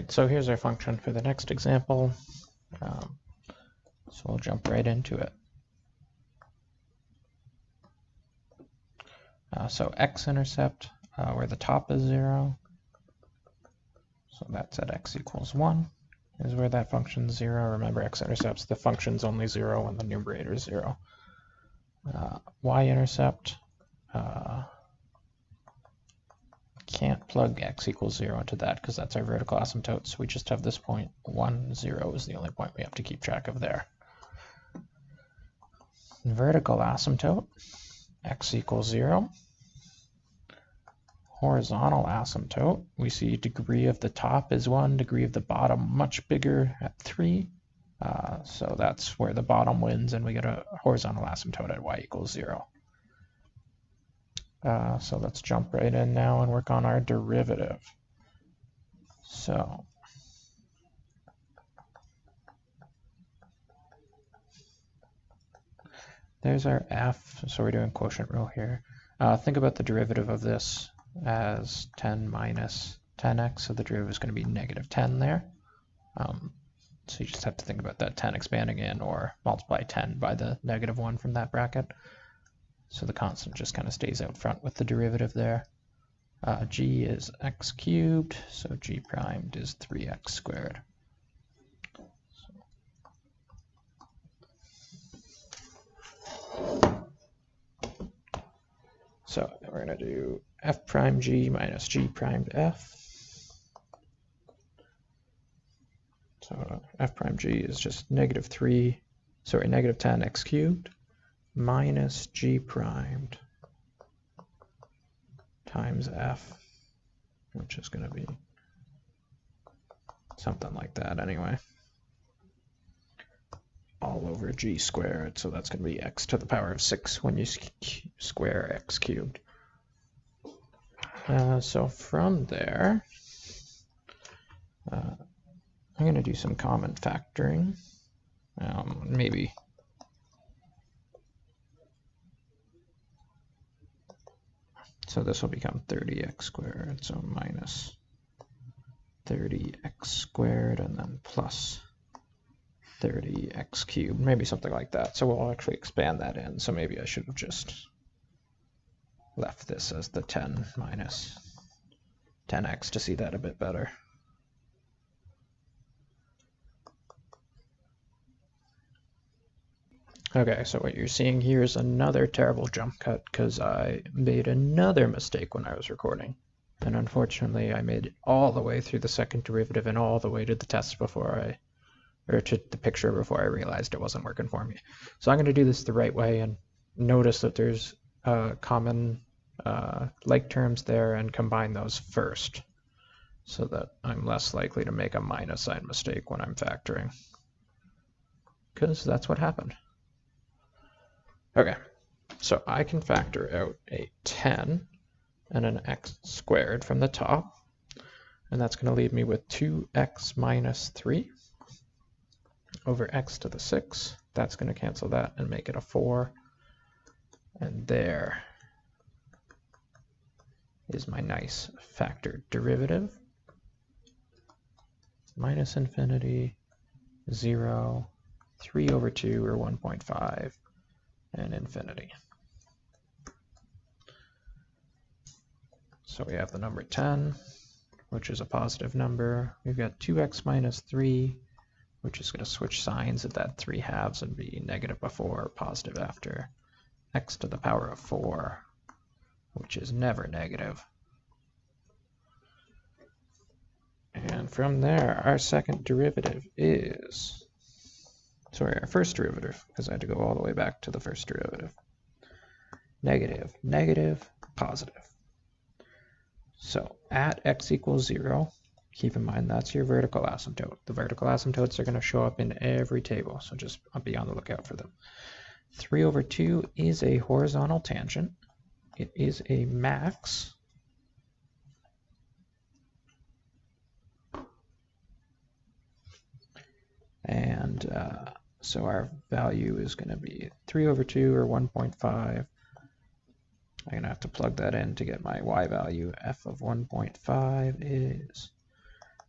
right, so here's our function for the next example. So we'll jump right into it. So x-intercept, where the top is 0, so that's at x equals 1, is where that function's 0. Remember, x-intercepts, the function's only 0 when the numerator is 0. Y-intercept, can't plug x equals 0 into that because that's our vertical asymptote, so we just have this point 1, 0 is the only point we have to keep track of there. Vertical asymptote, x equals 0. Horizontal asymptote, we see degree of the top is 1, degree of the bottom much bigger at 3. So that's where the bottom wins, and we get a horizontal asymptote at y equals 0. So let's jump right in now and work on our derivative. So there's our f, so we're doing quotient rule here. Think about the derivative of this as 10 minus 10x, so the derivative is going to be negative 10 there. So you just have to think about that 10 expanding in, or multiply 10 by the negative 1 from that bracket. So the constant just kind of stays out front with the derivative there. G is x cubed, so g primed is 3x squared. So we're going to do f prime g minus g primed f. So f prime g is just negative 10 x cubed minus g primed times f, which is going to be something like that anyway, all over g squared, so that's going to be x to the power of 6 when you square x cubed. So from there, I'm going to do some common factoring, maybe. So this will become 30x squared, so minus 30x squared, and then plus 30x cubed, maybe something like that. So we'll actually expand that in, so maybe I should have just left this as the 10 minus 10x to see that a bit better. Okay, so what you're seeing here is another terrible jump cut because I made another mistake when I was recording. And unfortunately, I made it all the way through the second derivative and all the way to the test or to the picture before I realized it wasn't working for me. So I'm going to do this the right way and notice that there's common like terms there and combine those first so that I'm less likely to make a minus sign mistake when I'm factoring, because that's what happened. Okay, so I can factor out a 10 and an x squared from the top, and that's going to leave me with 2x minus 3 over x to the 6. That's going to cancel that and make it a 4. And there is my nice factored derivative. Minus infinity, 0, 3 over 2, or 1.5, and infinity. So we have the number 10, which is a positive number. We've got 2x minus 3, which is going to switch signs at that 3 halves and be negative before, positive after. X to the power of 4, which is never negative. And from there, our second derivative is, our first derivative, because I had to go all the way back to the first derivative. Negative, negative, positive. So at x equals 0, keep in mind that's your vertical asymptote. The vertical asymptotes are going to show up in every table, so just be on the lookout for them. 3 over 2 is a horizontal tangent. It is a max. And so our value is going to be 3 over 2, or 1.5. I'm going to have to plug that in to get my y value. F of 1.5 is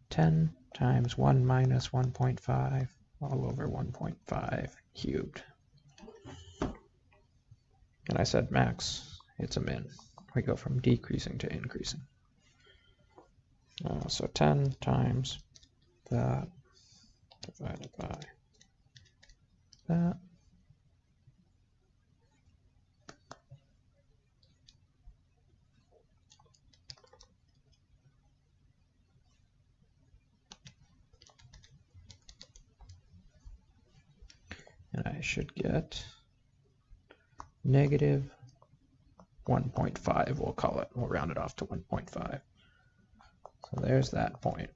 10 times 1 minus 1.5 all over 1.5 cubed. And I said max, it's a min. We go from decreasing to increasing. So 10 times that divided by that. And I should get negative 1.5, we'll call it. We'll round it off to 1.5. So there's that point.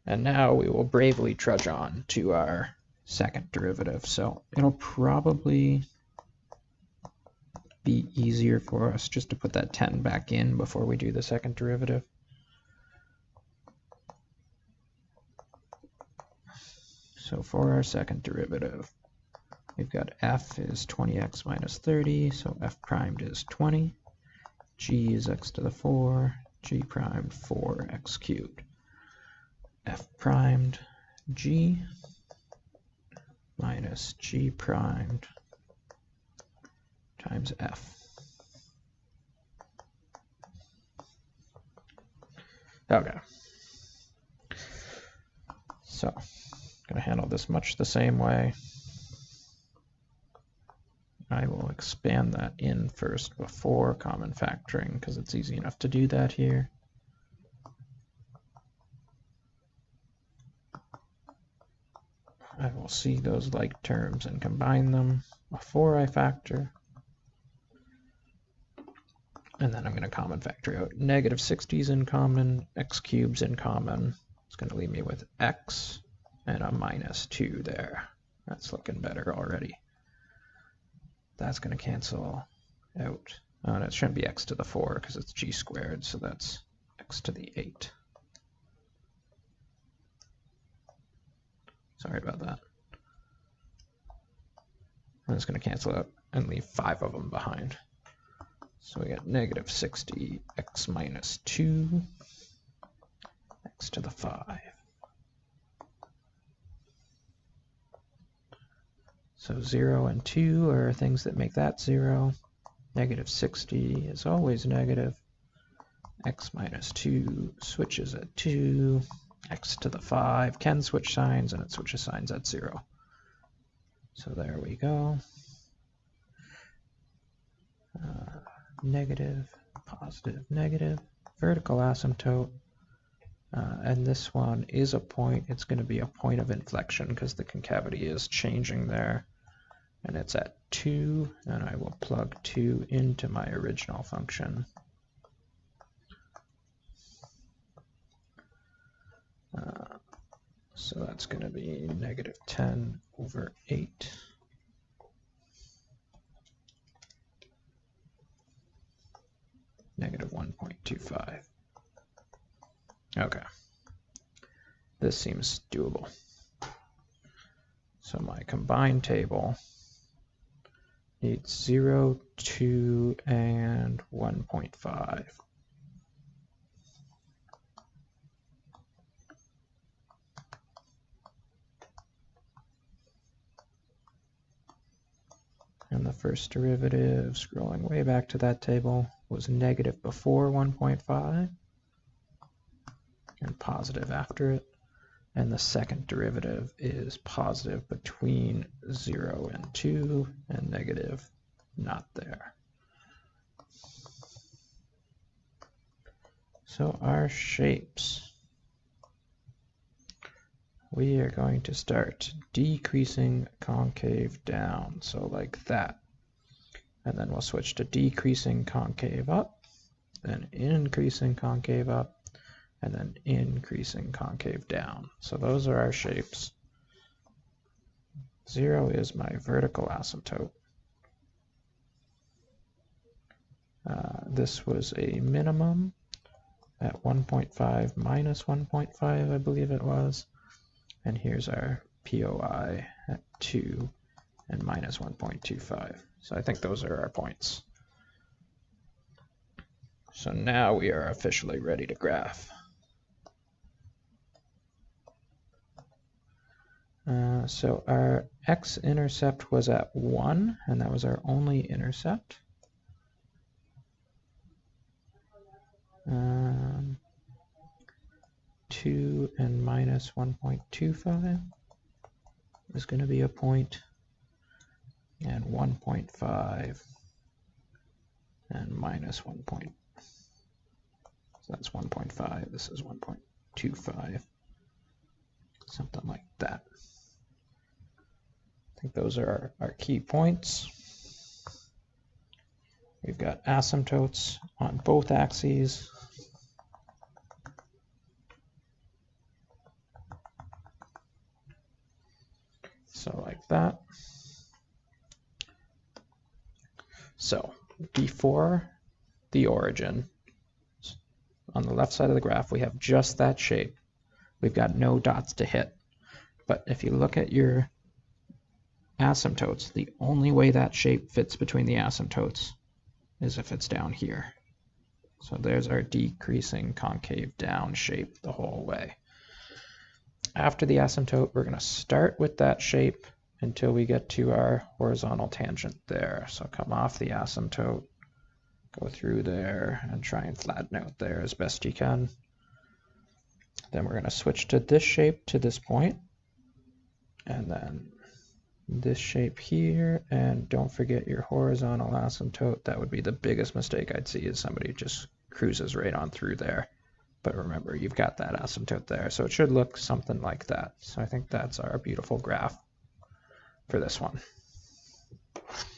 And now we will bravely trudge on to our second derivative. So it'll probably be easier for us just to put that 10 back in before we do the second derivative. So for our second derivative, we've got f is 20x minus 30, so f primed is 20. G is x to the 4, g primed 4x cubed. F primed g minus g primed times f. Okay. So, I'm going to handle this much the same way. I will expand that in first before common factoring because it's easy enough to do that here. I will see those like terms and combine them before I factor. And then I'm going to common factor out negative 60s in common, x cubes in common. It's going to leave me with x and a minus 2 there. That's looking better already. That's going to cancel out. And it shouldn't be x to the 4 because it's g squared, so that's x to the 8. Sorry about that. And it's going to cancel out and leave 5 of them behind. So we get negative 60 x minus 2 x to the 5. So 0 and 2 are things that make that 0. Negative 60 is always negative. X minus 2 switches at 2. X to the 5 can switch signs, and it switches signs at 0. So there we go. Negative, positive, negative. Vertical asymptote. And this one is a point. It's going to be a point of inflection because the concavity is changing there. And it's at 2, and I will plug 2 into my original function. So that's going to be negative 10 over 8. Negative 1.25. Okay. This seems doable. So my combined table needs 0, 2, and 1.5. And the first derivative, scrolling way back to that table, was negative before 1.5 and positive after it. And the second derivative is positive between 0 and 2 and negative not there. So our shapes, we are going to start decreasing concave down, so like that. And then we'll switch to decreasing concave up, then increasing concave up, and then increasing concave down. So those are our shapes. 0 is my vertical asymptote. This was a minimum at 1.5 minus 1.5, I believe it was. And here's our POI at 2 and minus 1.25. So I think those are our points. So now we are officially ready to graph. So our x-intercept was at 1, and that was our only intercept. 2 and minus 1.25 is going to be a point, and 1.5 and minus 1 point. So that's 1.5. This is 1.25. Something like that. I think those are our key points. We've got asymptotes on both axes. So like that. So before the origin, on the left side of the graph, we have just that shape. We've got no dots to hit. But if you look at your asymptotes, the only way that shape fits between the asymptotes is if it's down here. So there's our decreasing concave down shape the whole way. After the asymptote, we're going to start with that shape until we get to our horizontal tangent there. So come off the asymptote, go through there, and try and flatten out there as best you can. Then we're going to switch to this shape to this point, and then this shape here, and don't forget your horizontal asymptote. That would be the biggest mistake I'd see, is somebody just cruises right on through there. But remember, you've got that asymptote there, so it should look something like that. So I think that's our beautiful graph for this one.